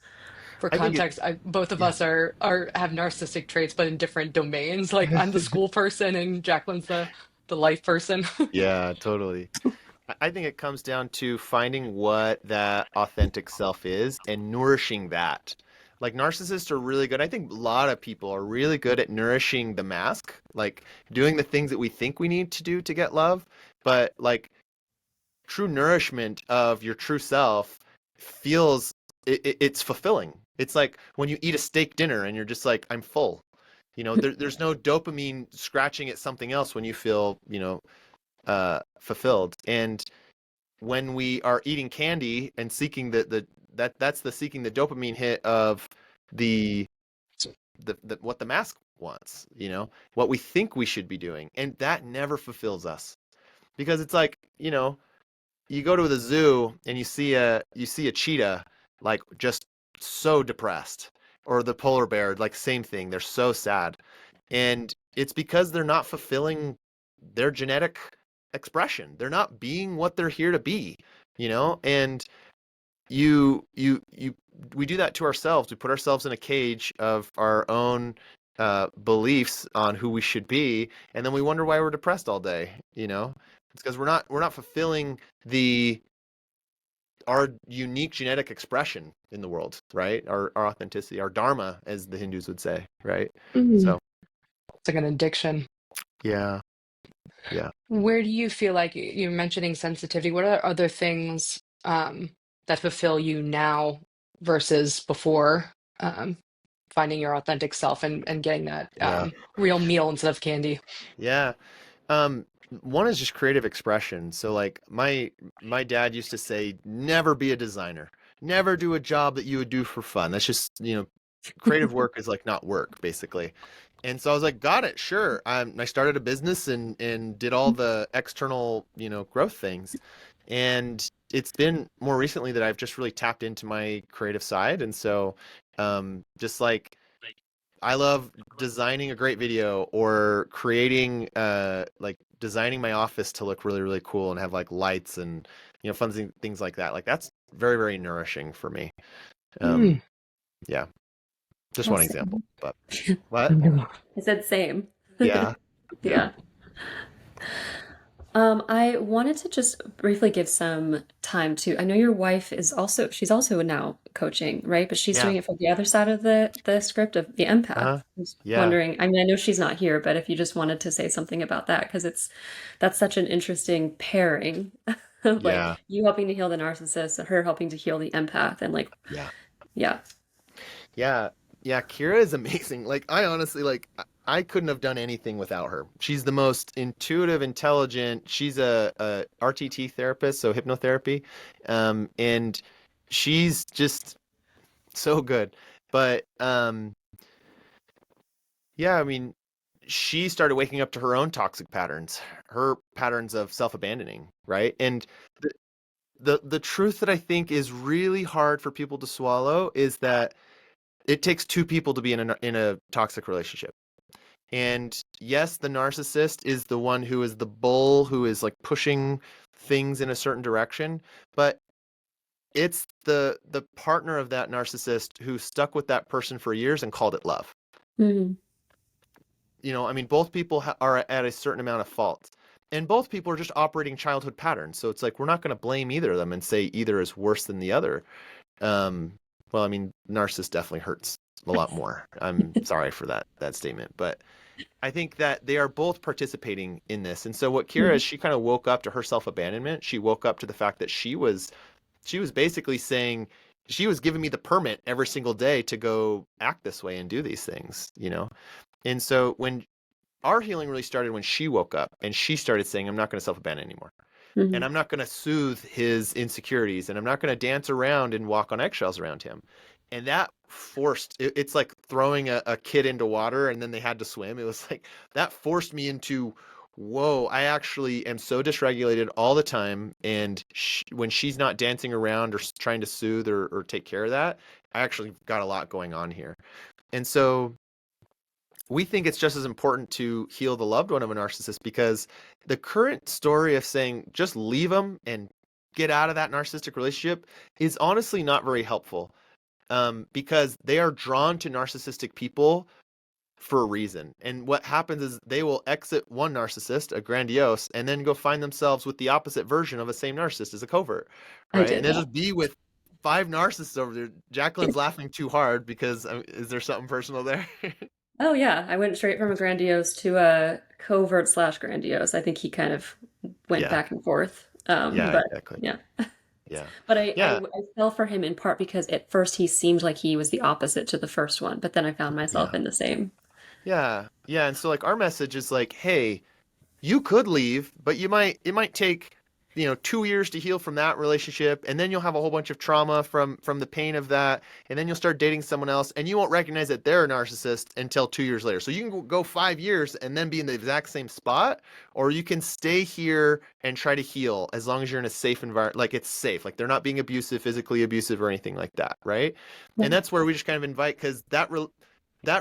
For I think it, context, both of yeah. us are have narcissistic traits, but in different domains. Like I'm the school person, and Jacqueline's the life person. Yeah, totally. I think it comes down to finding what that authentic self is and nourishing that. Like narcissists are really good. I think a lot of people are really good at nourishing the mask, like doing the things that we think we need to do to get love. But like true nourishment of your true self feels it's fulfilling. It's like when you eat a steak dinner and you're just like, I'm full. There's no dopamine scratching at something else when you feel, fulfilled. And when we are eating candy and seeking that's the seeking the dopamine hit of the the what the mask wants, what we think we should be doing, and that never fulfills us because it's like, you go to the zoo and you see a cheetah like just so depressed, or the polar bear, like same thing, they're so sad, and it's because they're not fulfilling their genetic expression. They're not being what they're here to be, and you we do that to ourselves. We put ourselves in a cage of our own beliefs on who we should be, and then we wonder why we're depressed all day. It's because we're not fulfilling the our unique genetic expression in the world, right? Our authenticity, our dharma, as the Hindus would say, right? Mm. So It's like an addiction. yeah, yeah, Where do you feel like you're mentioning sensitivity? What are other things that fulfill you now versus before finding your authentic self and getting that yeah, real meal instead of candy? yeah. Um, One is just creative expression. So like my dad used to say, never be a designer. Never do a job that you would do for fun. That's just, creative work is like not work, basically. And so I was like, got it, sure. I started a business and did all the external, growth things. And it's been more recently that I've just really tapped into my creative side. And so, just like I love designing a great video or creating, like designing my office to look really, really cool and have like lights and, fun things like that. Like that's very, very nourishing for me. Um, Mm. yeah, just Oh, one example, same. but what? No. I said same. Yeah, yeah, Yeah. I wanted to just briefly give some time to, I know your wife is also, she's also now coaching, right? But she's yeah. doing it for the other side of the script of the empath. I Uh-huh. was Yeah, wondering, I mean, I know she's not here, but if you just wanted to say something about that, because that's such an interesting pairing of like yeah, you helping to heal the narcissist and her helping to heal the empath. And like, yeah, yeah. yeah, yeah. Kira is amazing. Like, I honestly like. I couldn't have done anything without her. She's the most intuitive, intelligent. She's a RTT therapist, so hypnotherapy, and she's just so good. But yeah, I mean, she started waking up to her own toxic patterns, her patterns of self-abandoning, right? And the truth that I think is really hard for people to swallow is that it takes two people to be in a toxic relationship. And yes, the narcissist is the one who is the bull who is like pushing things in a certain direction, but it's the partner of that narcissist who stuck with that person for years and called it love. Mhm. I mean, both people are at a certain amount of fault. And both people are just operating childhood patterns. So it's like we're not going to blame either of them and say either is worse than the other. Um, well, I mean, narcissist definitely hurts a lot more. I'm sorry for that statement, but I think that they are both participating in this. And so what Kira is, she kind of woke up to her self-abandonment. She woke up to the fact that she was basically saying she was giving me the permit every single day to go act this way and do these things. And so when our healing really started when she woke up and she started saying, I'm not going to self-abandon anymore. And Mhm. I'm not going to soothe his insecurities and I'm not going to dance around and walk on eggshells around him. And that it's like throwing a kid into water and then they had to swim. It was like that forced me into, whoa, I actually am so dysregulated all the time. And when she's not dancing around or trying to soothe or take care of that, I actually got a lot going on here. And so we think it's just as important to heal the loved one of a narcissist because the current story of saying just leave them and get out of that narcissistic relationship is honestly not very helpful, because they are drawn to narcissistic people for a reason. And what happens is they will exit one narcissist, a grandiose, and then go find themselves with the opposite version of a same narcissist as a covert, I right? And did they'll that. just be with five narcissists over there. Jacqueline's laughing too hard because is there something personal there? Oh yeah, I went straight from a grandiose to a covert slash grandiose. I think he kind of went Yeah, back and forth. yeah, But exactly. yeah. Yeah. But I, I Yeah. I fell for him in part because at first he seemed like he was the opposite to the first one, but then I found myself Yeah. in the same. Yeah. Yeah. And so like our message is like, hey, you could leave, but it might take, 2 years to heal from that relationship, and then you'll have a whole bunch of trauma from the pain of that, and then you'll start dating someone else, and you won't recognize that they're a narcissist until 2 years later. So you can go 5 years and then be in the exact same spot, or you can stay here and try to heal as long as you're in a safe environment, like it's safe, like they're not being abusive, physically abusive, or anything like that, right? Yeah. And that's where we just kind of invite because that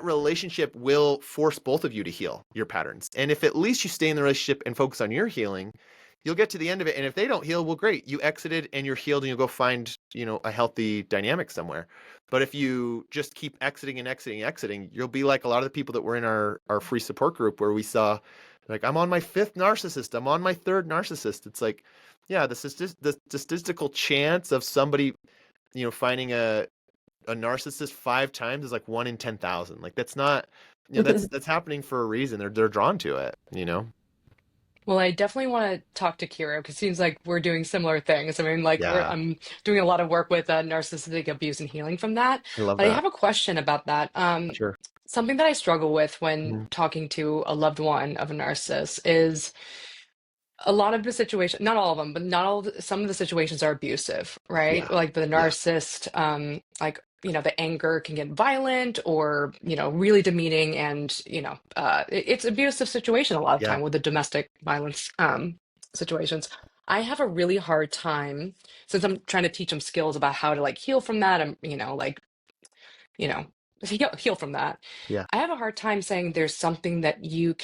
relationship will force both of you to heal your patterns. And if at least you stay in the relationship and focus on your healing, you'll get to the end of it. And if they don't heal, well, great. You exited and you're healed and you'll go find, a healthy dynamic somewhere. But if you just keep exiting and exiting and exiting, you'll be like a lot of the people that were in our free support group where we saw, like, I'm on my fifth narcissist. I'm on my third narcissist. It's like, yeah, the statistical chance of somebody, finding a narcissist 5 times is like 1 in 10,000. Like that's not, that's happening for a reason. They're drawn to it. Well, I definitely want to talk to Kira because it seems like we're doing similar things. I mean, like Yeah, I'm doing a lot of work with narcissistic abuse and healing from that. I love But I that. have a question about that. Sure. Something that I struggle with when Mhm. talking to a loved one of a narcissist is A lot of the situation, not all of them, but not all of some of the situations are abusive, right? Yeah. Like the Yeah. narcissist, like, the anger can get violent or, really demeaning and, it's abusive situation a lot of Yeah. time with the domestic violence situations. I have a really hard time since I'm trying to teach them skills about how to like heal from that. I'm, you know, heal from that. Yeah. I have a hard time saying there's something that you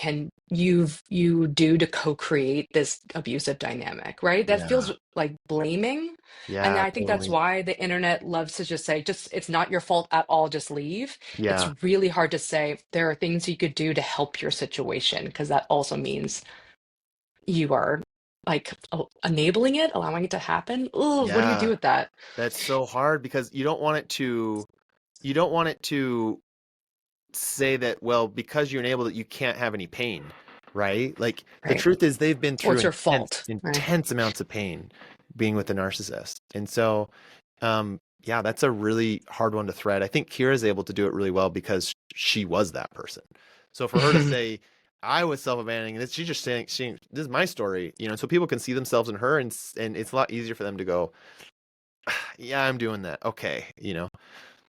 do to co-create this abusive dynamic, right? That Yeah. feels like blaming. And Yeah, I think that's totally. why the internet loves to just say, just it's not your fault at all, just leave. It's Yeah. really hard to say there are things you could do to help your situation, because that also means you are like enabling it, allowing it to happen. Ooh, what do you do Yeah. with that? That's so hard because you don't want it to say that, well, because you enable it, you can't have any pain, right? Like the Right. truth is they've been Or through it's your intense, fault, right? intense amounts of pain being with the narcissist. And so, yeah, that's a really hard one to thread. I think Kira's able to do it really well because she was that person. So for her to say, I was self-abandoning, and she's just saying, this is my story, so people can see themselves in her, and it's a lot easier for them to go, yeah, I'm doing that. Okay,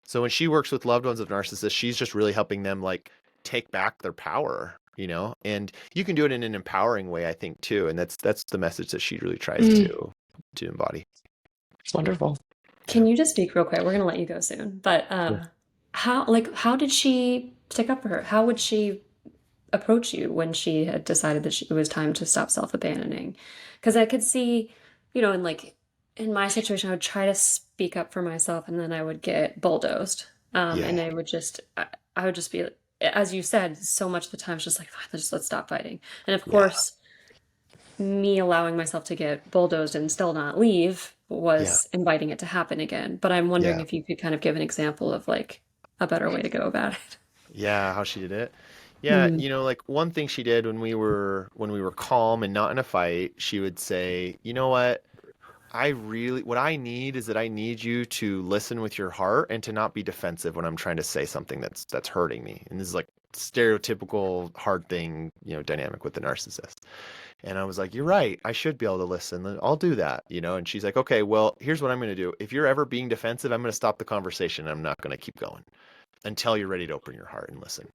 So when she works with loved ones of narcissists, she's just really helping them like take back their power, and you can do it in an empowering way, I think, too. And that's the message that she really tries Mm, to embody. it's wonderful. Yeah. Can you just speak real quick? We're gonna let you go soon. But Sure. how did she stick up for her? How would she approach you when she had decided that it was time to stop self-abandoning? Because I could see, in my situation, I would try to speak up for myself, and then I would get bulldozed. Yeah. And I would just be, as you said, so much of the time it's just like, fine, let's stop fighting. And of Yeah. course, me allowing myself to get bulldozed and still not leave Yeah. was inviting it to happen again. But I'm wondering Yeah. if you could kind of give an example of like a better way to go about it. Yeah. How she did it. Yeah. Hmm. Like one thing she did when we were calm and not in a fight, she would say, you know what I need is that I need you to listen with your heart and to not be defensive when I'm trying to say something that's hurting me. And this is like stereotypical hard thing, dynamic with the narcissist. And I was like, you're right. I should be able to listen. I'll do that. And she's like, okay, well, here's what I'm going to do. If you're ever being defensive, I'm going to stop the conversation. I'm not going to keep going until you're ready to open your heart and listen.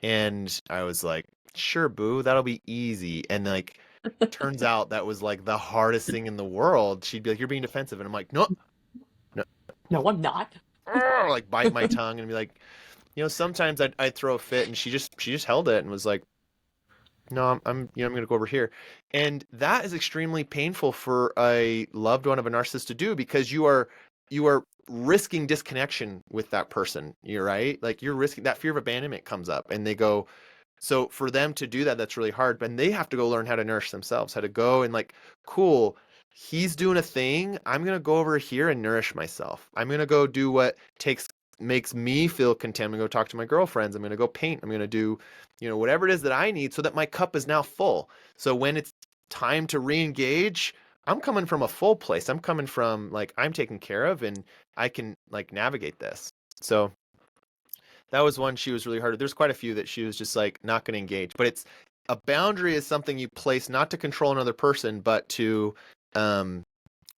And I was like, sure, boo, that'll be easy. And like, turns out that was like the hardest thing in the world. She'd be like, you're being defensive. And I'm like, no, no, No, I'm not. like bite my tongue and be like, sometimes I'd throw a fit, and she just held it and was like, no, I'm going to go over here. And that is extremely painful for a loved one of a narcissist to do, because you are risking disconnection with that person. You're right. Like you're risking that fear of abandonment comes up, and they go, so for them to do that, that's really hard. But they have to go learn how to nourish themselves, how to go and like, cool, he's doing a thing. I'm gonna go over here and nourish myself. I'm gonna go do what makes me feel content. I'm gonna go talk to my girlfriends. I'm gonna go paint. I'm gonna do, whatever it is that I need, so that my cup is now full. So when it's time to re-engage, I'm coming from a full place. I'm coming from like I'm taken care of, and I can like navigate this. So that was one she was really hard. There's quite a few that she was just like not going to engage. But it's a boundary is something you place not to control another person, but to um,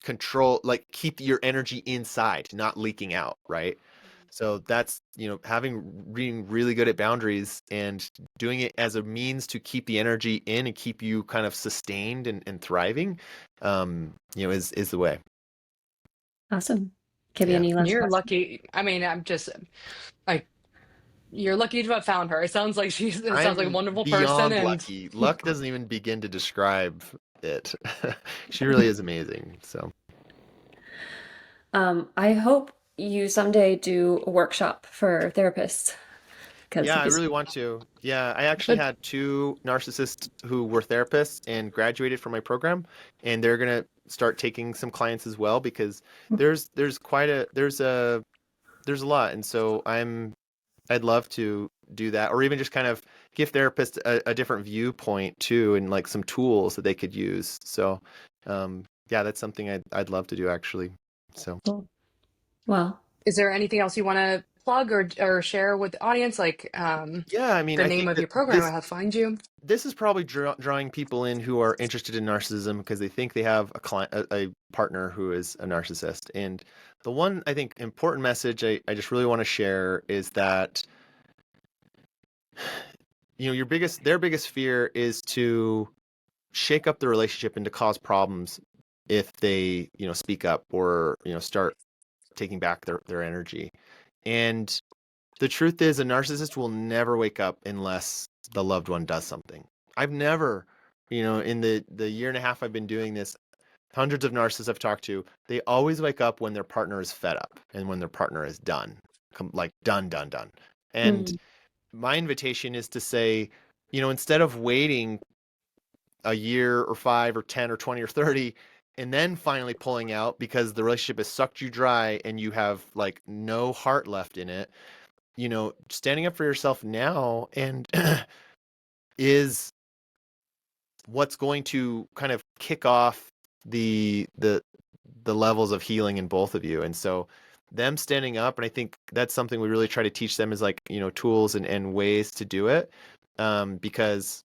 control, like keep your energy inside, not leaking out, right? So that's, being really good at boundaries and doing it as a means to keep the energy in and keep you kind of sustained and thriving, is the way. Awesome. Give you Yeah. any last You're questions? lucky. I mean, I'm just like, you're lucky to have found her. It sounds like a I'm wonderful person. beyond And lucky. Luck doesn't even begin to describe it. She really is amazing. So, I hope you someday do a workshop for therapists because yeah, it'd I be really so want to. Yeah, I actually but had two narcissists who were therapists and graduated from my program, and they're gonna start taking some clients as well, because cool. there's quite a there's a lot, and so I'd love to do that, or even just kind of give therapists a different viewpoint too, and like some tools that they could use. So, yeah, that's something I'd love to do actually. So, Cool. Well, is there anything else you want to plug or share with the audience, like Yeah, I mean, the I name think of that your program or how to find you? this is probably drawing people in who are interested in narcissism because they think they have a client, a partner who is a narcissist. And the one I think important message I just really want to share is that their biggest fear is to shake up the relationship and to cause problems if they speak up or start taking back their energy. And the truth is, a narcissist will never wake up unless the loved one does something. I've never, in the year and a half I've been doing this, hundreds of narcissists I've talked to, they always wake up when their partner is fed up and when their partner is done, like done, done, done. And Mm. my invitation is to say, instead of waiting a year or 5 or 10 or 20 or 30 and then finally pulling out because the relationship has sucked you dry and you have like no heart left in it, standing up for yourself now and is what's going to kind of kick off the levels of healing in both of you. And so them standing up, and I think that's something we really try to teach them is like, tools and ways to do it. Because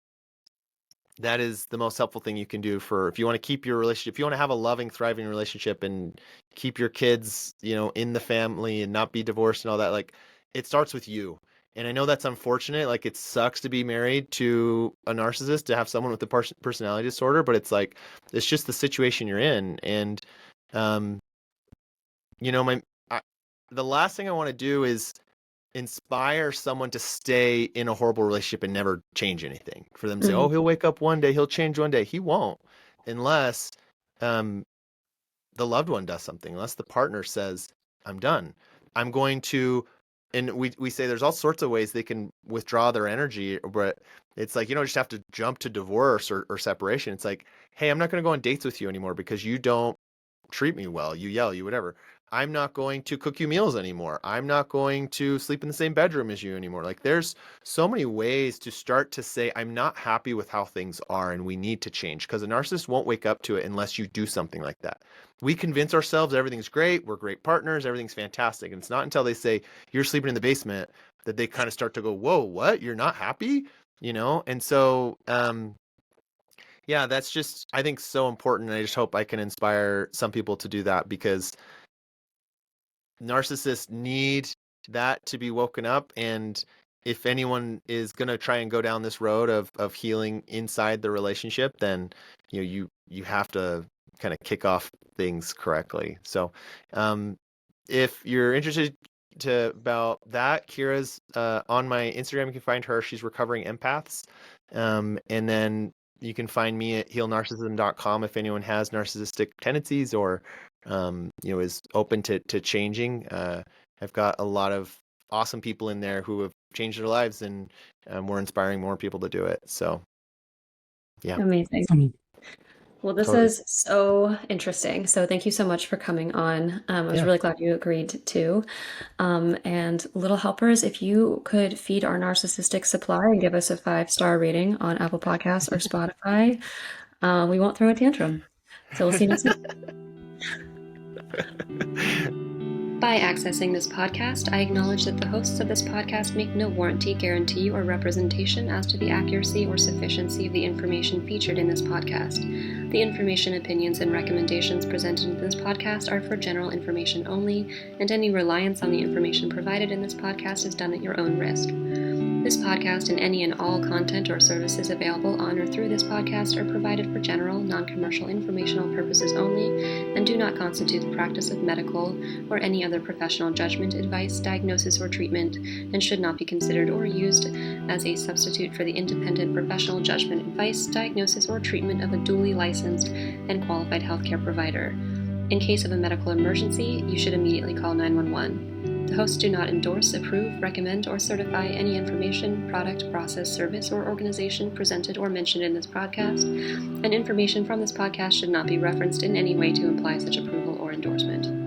that is the most helpful thing you can do for if you want to keep your relationship, if you want to have a loving, thriving relationship and keep your kids, in the family and not be divorced and all that, like it starts with you. And I know that's unfortunate. Like it sucks to be married to a narcissist, to have someone with a personality disorder, but it's like, it's just the situation you're in. And, um, my, I, the last thing I want to do is inspire someone to stay in a horrible relationship and never change anything. For them to say, "Oh, Mm. he'll wake up one day, he'll change one day." He won't, unless um, the loved one does something. Unless the partner says, "I'm done. I'm going to." And we say there's all sorts of ways they can withdraw their energy, but it's like you don't just have to jump to divorce or separation. It's like, hey, I'm not going to go on dates with you anymore because you don't treat me well. You yell, you whatever. I'm not going to cook you meals anymore. I'm not going to sleep in the same bedroom as you anymore. Like there's so many ways to start to say, I'm not happy with how things are and we need to change, because a narcissist won't wake up to it unless you do something like that. We convince ourselves everything's great, we're great partners, everything's fantastic. And it's not until they say, you're sleeping in the basement, that they kind of start to go, whoa, what? You're not happy? And so, yeah, that's just, I think, so important. And I just hope I can inspire some people to do that, because narcissists need that to be woken up. And if anyone is going to try and go down this road of healing inside the relationship, then you have to kind of kick off things correctly. So if you're interested about that, Kira's on my Instagram. You can find her. She's Recovering Empaths. And then you can find me at healnarcissism.com if anyone has narcissistic tendencies or is open to changing. I've got a lot of awesome people in there who have changed their lives, and we're inspiring more people to do it. So yeah, Amazing. Awesome. Well, this totally. is so interesting. So thank you so much for coming on. I was Yeah. really glad you agreed to. And little helpers, if you could feed our narcissistic supply and give us a 5-star rating on Apple Podcasts or Spotify, we won't throw a tantrum. So we'll see you next week. By accessing this podcast, I acknowledge that the hosts of this podcast make no warranty, guarantee, or representation as to the accuracy or sufficiency of the information featured in this podcast. The information, opinions, and recommendations presented in this podcast are for general information only, and any reliance on the information provided in this podcast is done at your own risk. This podcast and any and all content or services available on or through this podcast are provided for general, non-commercial informational purposes only and do not constitute the practice of medical or any other professional judgment, advice, diagnosis, or treatment, and should not be considered or used as a substitute for the independent professional judgment, advice, diagnosis, or treatment of a duly licensed and qualified healthcare provider. In case of a medical emergency, you should immediately call 911. The hosts do not endorse, approve, recommend, or certify any information, product, process, service, or organization presented or mentioned in this podcast, and information from this podcast should not be referenced in any way to imply such approval or endorsement.